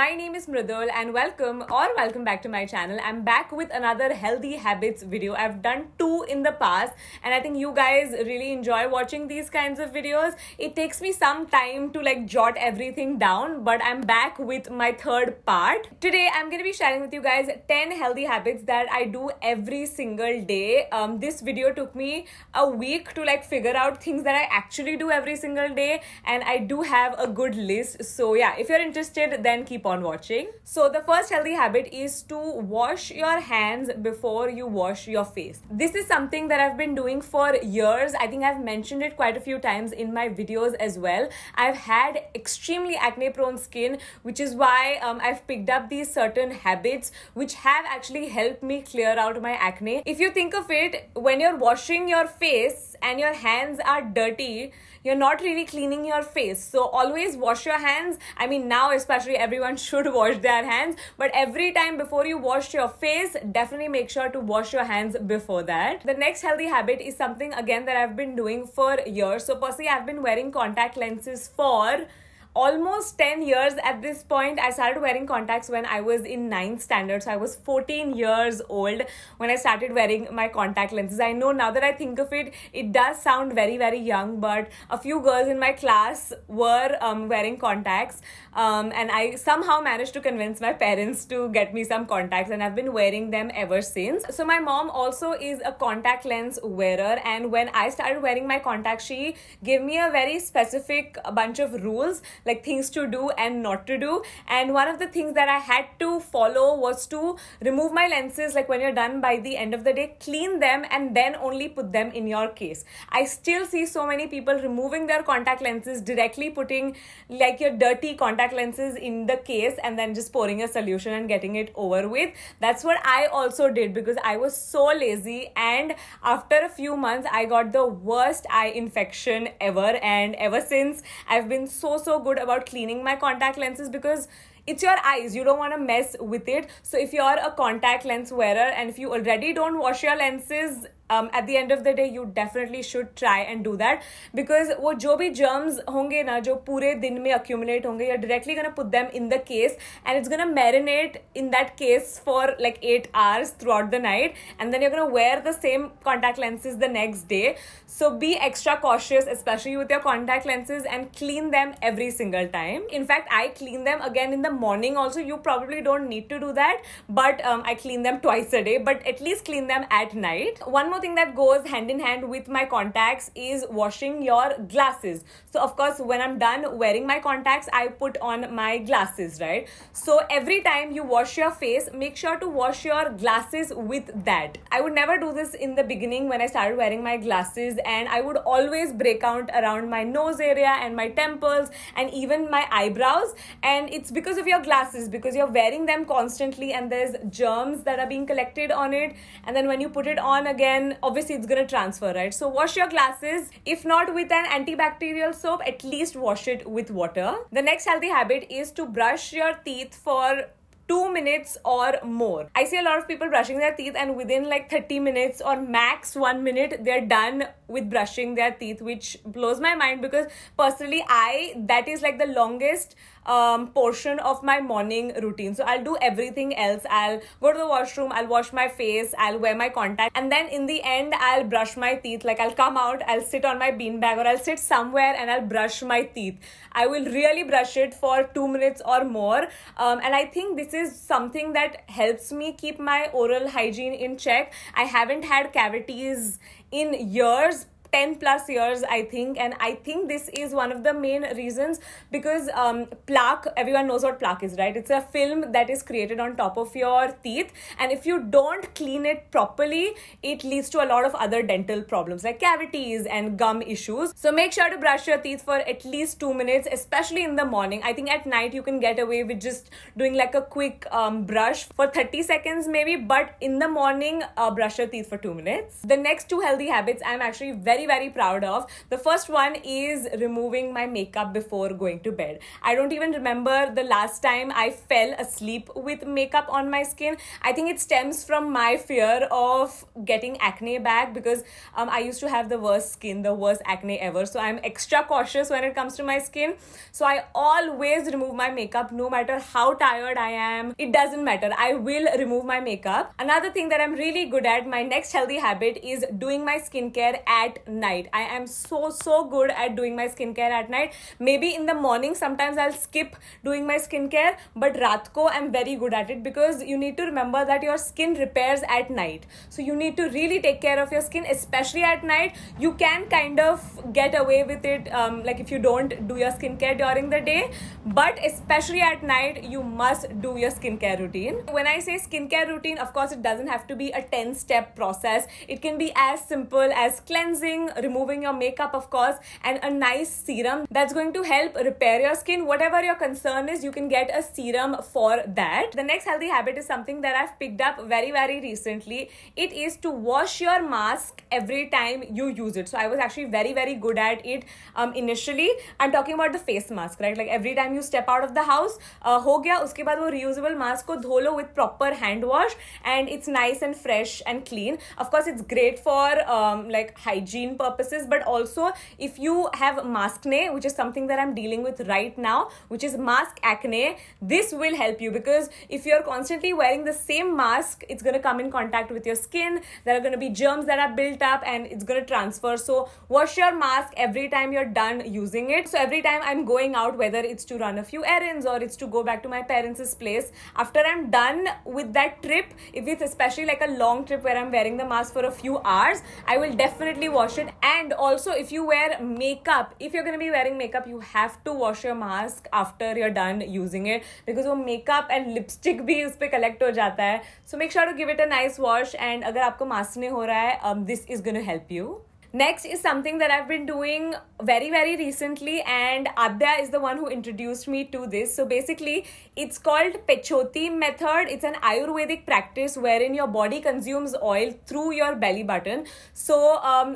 my name is Mridul and welcome back to my channel. I'm back with another healthy habits video. I've done 2 in the past and I think you guys really enjoy watching these kinds of videos. It takes me some time to jot everything down, but I'm back with my third part. Today I'm going to be sharing with you guys 10 healthy habits that I do every single day. This video took me a week to figure out things that I actually do every single day, and I do have a good list. So yeah, if you're interested, then keep on watching. So the first healthy habit is to wash your hands before you wash your face. This is something that I've been doing for years. I think I've mentioned it quite a few times in my videos as well. I've had extremely acne prone skin, which is why I've picked up these certain habits which have actually helped me clear out my acne. If you think of it, when you're washing your face and your hands are dirty, you're not really cleaning your face. So always wash your hands. I mean, now especially everyone should wash their hands, but every time before you wash your face, definitely make sure to wash your hands before that. The next healthy habit is something again that I've been doing for years. So personally, I've been wearing contact lenses for almost 10 years at this point. I started wearing contacts when I was in 9th standard. So I was 14 years old when I started wearing my contact lenses. I know now that I think of it, it does sound very, very young, but a few girls in my class were wearing contacts. And I somehow managed to convince my parents to get me some contacts, and I've been wearing them ever since. So my mom also is a contact lens wearer, and when I started wearing my contacts, she gave me a very specific bunch of rules, like things to do and not to do. And one of the things that I had to follow was to remove my lenses, like when you're done by the end of the day, clean them and then only put them in your case. I still see so many people removing their contact lenses, directly putting your dirty contact lenses in the case and then just pouring a solution and getting it over with. That's what I also did because I was so lazy, and after a few months I got the worst eye infection ever, and ever since I've been so good about cleaning my contact lenses because it's your eyes. You don't want to mess with it. So if you're a contact lens wearer and if you already don't wash your lenses, at the end of the day, you definitely should try and do that, because वो जो भी germs होंगे ना, जो पूरे दिन में accumulate होंगे, you're directly gonna put them in the case and it's gonna marinate in that case for 8 hours throughout the night, and then you're gonna wear the same contact lenses the next day. So be extra cautious, especially with your contact lenses, and clean them every single time. In fact, I clean them again in the morning also. You probably don't need to do that, but I clean them twice a day, but at least clean them at night. One more thing that goes hand in hand with my contacts is washing your glasses. So of course, when I'm done wearing my contacts, I put on my glasses, right? So every time you wash your face, make sure to wash your glasses with that. I would never do this in the beginning when I started wearing my glasses, and I would always break out around my nose area and my temples and even my eyebrows, and it's because of your glasses, because you're wearing them constantly and there's germs that are being collected on it, and then when you put it on again, obviously it's going to transfer, right? So wash your glasses. If not with an antibacterial soap, at least wash it with water. The next healthy habit is to brush your teeth for 2 minutes or more. I see a lot of people brushing their teeth and within 30 minutes or max 1 minute, they're done with brushing their teeth, which blows my mind because personally, that is the longest portion of my morning routine. So I'll do everything else. I'll go to the washroom, I'll wash my face, I'll wear my contact, and then in the end, I'll brush my teeth. I'll come out, I'll sit on my beanbag or I'll sit somewhere and I'll brush my teeth. I will really brush it for 2 minutes or more. And I think this is something that helps me keep my oral hygiene in check. I haven't had cavities in years, 10 plus years, I think, and I think this is one of the main reasons, because plaque, everyone knows what plaque is, right? It's a film that is created on top of your teeth, and if you don't clean it properly, it leads to a lot of other dental problems like cavities and gum issues. So make sure to brush your teeth for at least 2 minutes, especially in the morning. I think at night you can get away with just doing a quick brush for 30 seconds maybe, but in the morning, brush your teeth for 2 minutes. The next 2 healthy habits I'm actually very very proud of. The first one is removing my makeup before going to bed. I don't even remember the last time I fell asleep with makeup on my skin. I think it stems from my fear of getting acne back, because I used to have the worst skin, the worst acne ever. So I'm extra cautious when it comes to my skin. So I always remove my makeup no matter how tired I am. It doesn't matter. I will remove my makeup. Another thing that I'm really good at, my next healthy habit, is doing my skincare at night. I am so good at doing my skincare at night. Maybe in the morning sometimes I'll skip doing my skincare, but raat ko I'm very good at it, because you need to remember that your skin repairs at night. So you need to really take care of your skin, especially at night. You can kind of get away with it, like if you don't do your skincare during the day, but especially at night you must do your skincare routine. When I say skincare routine, of course it doesn't have to be a 10-step process. It can be as simple as cleansing, removing your makeup, of course, and a nice serum that's going to help repair your skin. Whatever your concern is, you can get a serum for that. The next healthy habit is something that I've picked up very recently. It is to wash your mask every time you use it. So I was actually very good at it initially. I'm talking about the face mask, right? Like every time you step out of the house, ho gaya, uske baad wo reusable mask ko dho lo with proper hand wash, and it's nice and fresh and clean. Of course, it's great for like hygiene purposes, but also if you have maskne, which is something that I'm dealing with right now, which is mask acne, this will help you, because if you're constantly wearing the same mask, it's going to come in contact with your skin. There are going to be germs that are built up and it's going to transfer. So wash your mask every time you're done using it. So every time I'm going out, whether it's to run a few errands or it's to go back to my parents' place, after I'm done with that trip, if it's especially like a long trip where I'm wearing the mask for a few hours, I will definitely wash it. And also, if you wear makeup, if you're going to be wearing makeup, you have to wash your mask after you're done using it, because वो makeup and lipstick भी उस पे collect हो जाता है. So make sure to give it a nice wash, and अगर आपको mask नहीं हो रहा है, this is going to help you. Next is something that I've been doing very recently, and Adya is the one who introduced me to this. So basically, it's called Pechoti method. It's an Ayurvedic practice wherein your body consumes oil through your belly button. So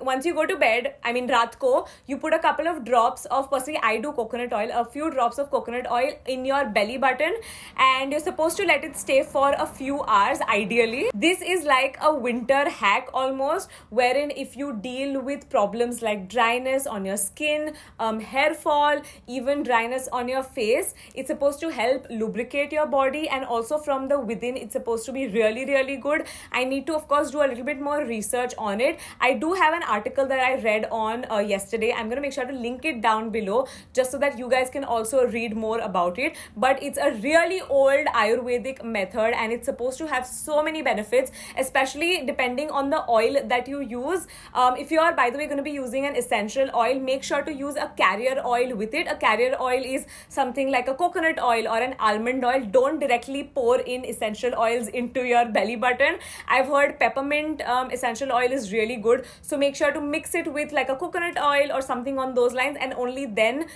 once you go to bed, I mean raat ko, you put a couple of drops of, personally I do coconut oil, a few drops of coconut oil in your belly button, and you're supposed to let it stay for a few hours ideally. This is like a winter hack almost, wherein if you deal with problems like dryness on your skin, hair fall, even dryness on your face, it's supposed to help lubricate your body, and also from the within it's supposed to be really good. I need to of course do a little bit more research on it. I do have an article that I read on yesterday. I'm going to make sure to link it down below just so that you guys can also read more about it. But it's a really old Ayurvedic method, and it's supposed to have so many benefits, especially depending on the oil that you use. If you are, by the way, going to be using an essential oil, make sure to use a carrier oil with it. A carrier oil is something like a coconut oil or an almond oil. Don't directly pour in essential oils into your belly button. I've heard peppermint essential oil is really good, so make sure to mix it with like a coconut oil or something on those lines, and only then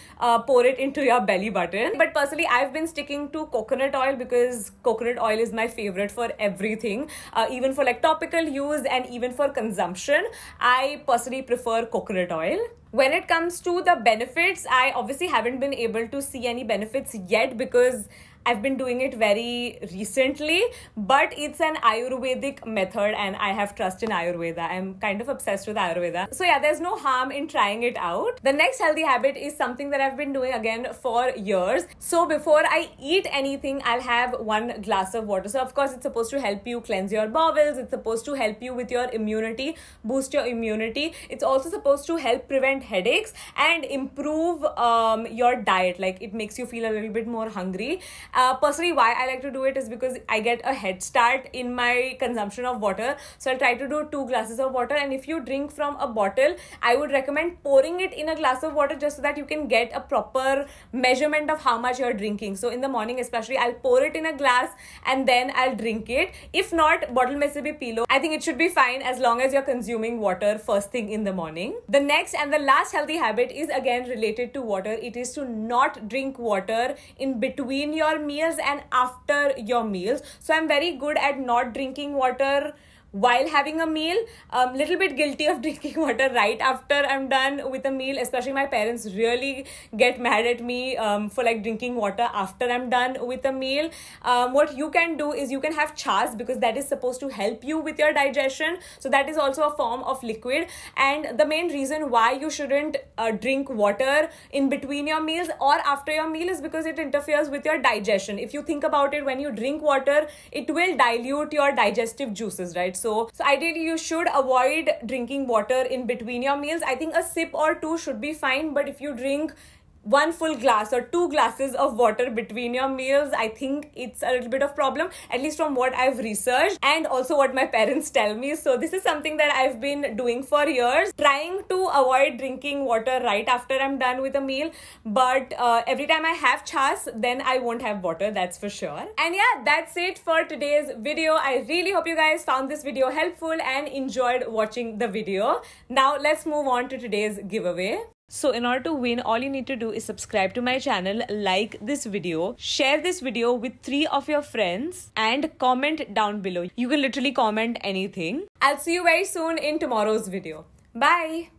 pour it into your belly button. But personally, I've been sticking to coconut oil because coconut oil is my favorite for everything, even for like topical use and even for consumption. I personally prefer coconut oil. When it comes to the benefits, I obviously haven't been able to see any benefits yet because I've been doing it very recently, but it's an Ayurvedic method and I have trust in Ayurveda. I'm kind of obsessed with Ayurveda. So yeah, there's no harm in trying it out. The next healthy habit is something that I've been doing again for years. So before I eat anything, I'll have 1 glass of water. So of course, it's supposed to help you cleanse your bowels. It's supposed to help you with your immunity, boost your immunity. It's also supposed to help prevent headaches and improve your diet. Like it makes you feel a little bit more hungry. Personally, why I like to do it is because I get a head start in my consumption of water. So I'll try to do 2 glasses of water, and if you drink from a bottle, I would recommend pouring it in a glass of water just so that you can get a proper measurement of how much you're drinking. So in the morning especially, I'll pour it in a glass and then I'll drink it. If not, bottle mein se bhi pee lo. I think it should be fine as long as you're consuming water first thing in the morning. The next and the last healthy habit is again related to water. It is to not drink water in between your meals and after your meals. So I'm very good at not drinking water while having a meal. Little bit guilty of drinking water right after I'm done with a meal, especially my parents really get mad at me for like drinking water after I'm done with a meal. What you can do is you can have chas, because that is supposed to help you with your digestion, so that is also a form of liquid. And the main reason why you shouldn't drink water in between your meals or after your meal is because it interferes with your digestion. If you think about it, when you drink water, it will dilute your digestive juices, right? So ideally you should avoid drinking water in between your meals. I think a sip or two should be fine, but if you drink one full glass or 2 glasses of water between your meals, I think it's a little bit of problem, at least from what I've researched and also what my parents tell me. So this is something that I've been doing for years, trying to avoid drinking water right after I'm done with a meal. But every time I have chas, then I won't have water, that's for sure. And yeah, that's it for today's video. I really hope you guys found this video helpful and enjoyed watching the video. Now let's move on to today's giveaway. So in order to win, all you need to do is subscribe to my channel, like this video, share this video with 3 of your friends and comment down below. You can literally comment anything. I'll see you very soon in tomorrow's video. Bye!